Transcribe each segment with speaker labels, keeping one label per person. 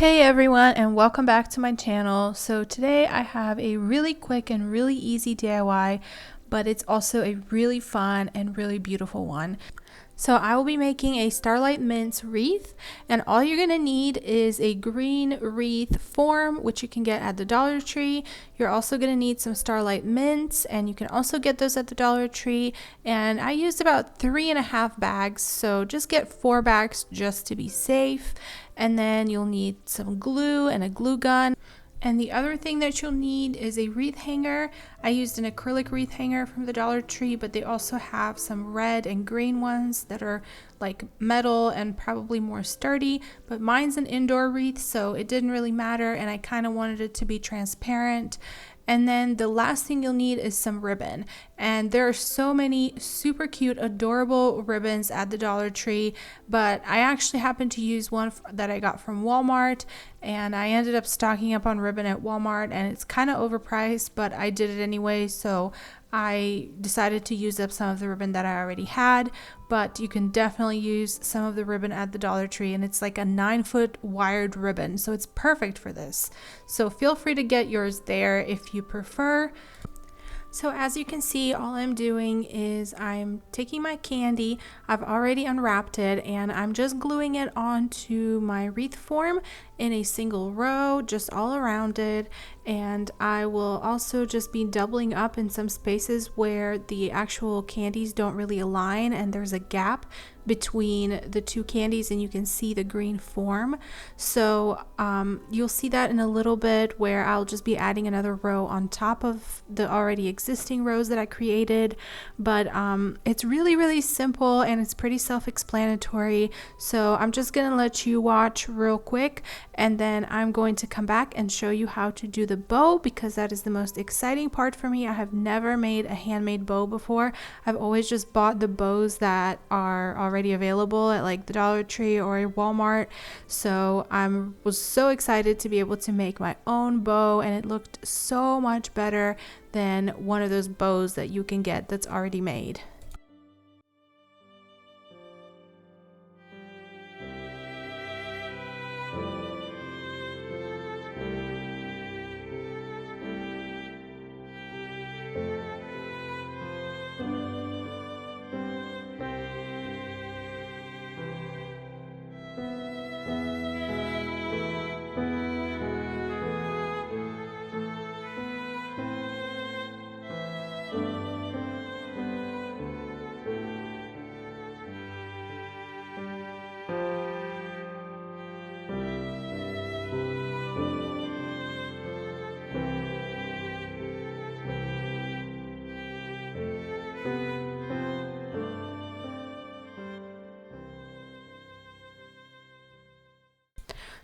Speaker 1: Hey everyone, and welcome back to my channel. So today I have a really quick and really easy DIY, but it's also a really fun and really beautiful one. So I will be making a Starlight Mints wreath, and all you're going to need is a green wreath form, which you can get at the Dollar Tree. You're also going to need some Starlight Mints, and you can also get those at the Dollar Tree. And I used about 3.5 bags, so just get 4 bags just to be safe. And then you'll need some glue and a glue gun. And the other thing that you'll need is a wreath hanger. I used an acrylic wreath hanger from the Dollar Tree, but they also have some red and green ones that are like metal and probably more sturdy. But mine's an indoor wreath, so it didn't really matter, and I kind of wanted it to be transparent. And then the last thing you'll need is some ribbon. And there are so many super cute, adorable ribbons at the Dollar Tree, but I actually happened to use one that I got from Walmart, and I ended up stocking up on ribbon at Walmart, and it's kind of overpriced, but I did it anyway, so I decided to use up some of the ribbon that I already had. But you can definitely use some of the ribbon at the Dollar Tree, and it's like a 9-foot wired ribbon, so it's perfect for this. So feel free to get yours there if you prefer. So as you can see, all I'm doing is I'm taking my candy, I've already unwrapped it, and I'm just gluing it onto my wreath form in a single row, just all around it. And I will also just be doubling up in some spaces where the actual candies don't really align and there's a gap between the two candies and you can see the green form. So you'll see that in a little bit, where I'll just be adding another row on top of the already existing rows that I created. But it's really simple and it's pretty self-explanatory. So I'm just gonna let you watch real quick, and then I'm going to come back and show you how to do the bow, because that is the most exciting part for me. I have never made a handmade bow before. I've always just bought the bows that are already available at like the Dollar Tree or a Walmart. So I was so excited to be able to make my own bow, and it looked so much better than one of those bows that you can get that's already made.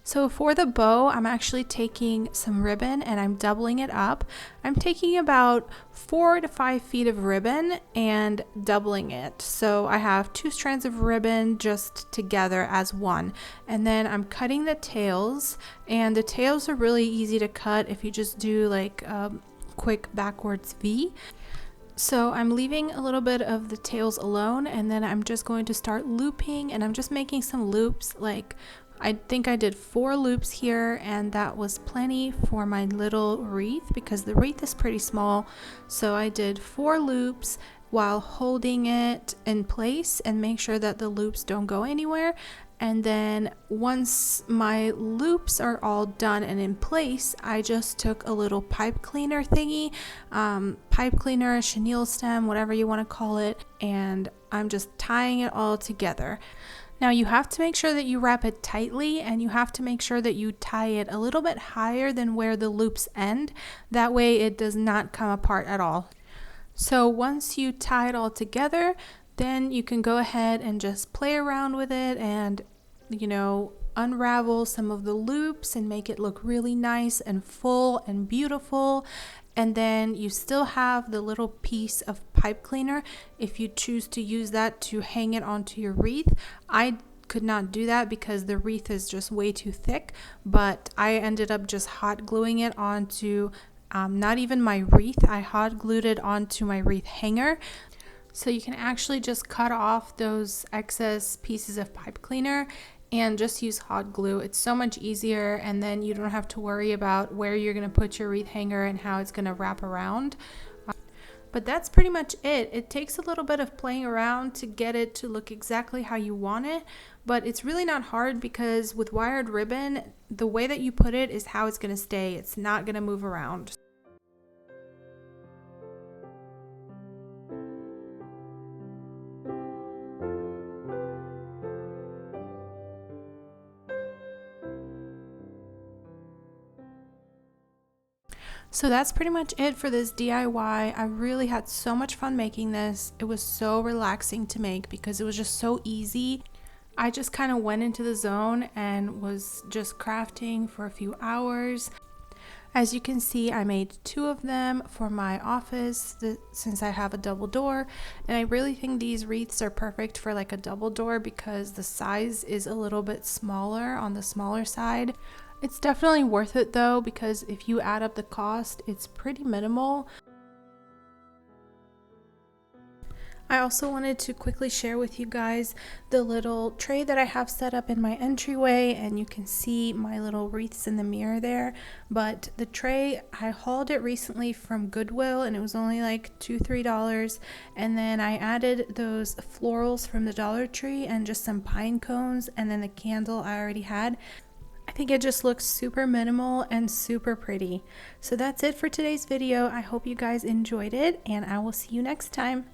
Speaker 1: So for the bow, I'm actually taking some ribbon and I'm doubling it up. I'm taking about 4 to 5 feet of ribbon and doubling it. So I have 2 strands of ribbon just together as one. And then I'm cutting the tails, and the tails are really easy to cut if you just do like a quick backwards V. So I'm leaving a little bit of the tails alone, and then I'm just going to start looping, and I'm just making some loops. Like I think I did 4 loops here, and that was plenty for my little wreath because the wreath is pretty small. So I did 4 loops while holding it in place and make sure that the loops don't go anywhere. And then once my loops are all done and in place, I just took a little pipe cleaner thingy, pipe cleaner, chenille stem, whatever you want to call it, and I'm just tying it all together. Now you have to make sure that you wrap it tightly, and you have to make sure that you tie it a little bit higher than where the loops end. That way it does not come apart at all. So once you tie it all together, then you can go ahead and just play around with it and, you know, unravel some of the loops and make it look really nice and full and beautiful. And then you still have the little piece of pipe cleaner if you choose to use that to hang it onto your wreath. I could not do that because the wreath is just way too thick, but I ended up just hot gluing it onto not even my wreath. I hot glued it onto my wreath hanger. So you can actually just cut off those excess pieces of pipe cleaner and just use hot glue. It's so much easier, and then you don't have to worry about where you're going to put your wreath hanger and how it's going to wrap around. But that's pretty much it. It takes a little bit of playing around to get it to look exactly how you want it, but it's really not hard because with wired ribbon, the way that you put it is how it's going to stay. It's not going to move around. So that's pretty much it for this DIY. I really had so much fun making this. It was so relaxing to make because it was just so easy. I just kind of went into the zone and was just crafting for a few hours. As you can see, I made 2 of them for my office since I have a double door, and I really think these wreaths are perfect for like a double door because the size is a little bit smaller on the smaller side. It's definitely worth it though, because if you add up the cost, it's pretty minimal. I also wanted to quickly share with you guys the little tray that I have set up in my entryway, and you can see my little wreaths in the mirror there. But the tray, I hauled it recently from Goodwill and it was only like $2-3, and then I added those florals from the Dollar Tree and just some pine cones, and then the candle I already had. I think it just looks super minimal and super pretty. So that's it for today's video. I hope you guys enjoyed it, and I will see you next time.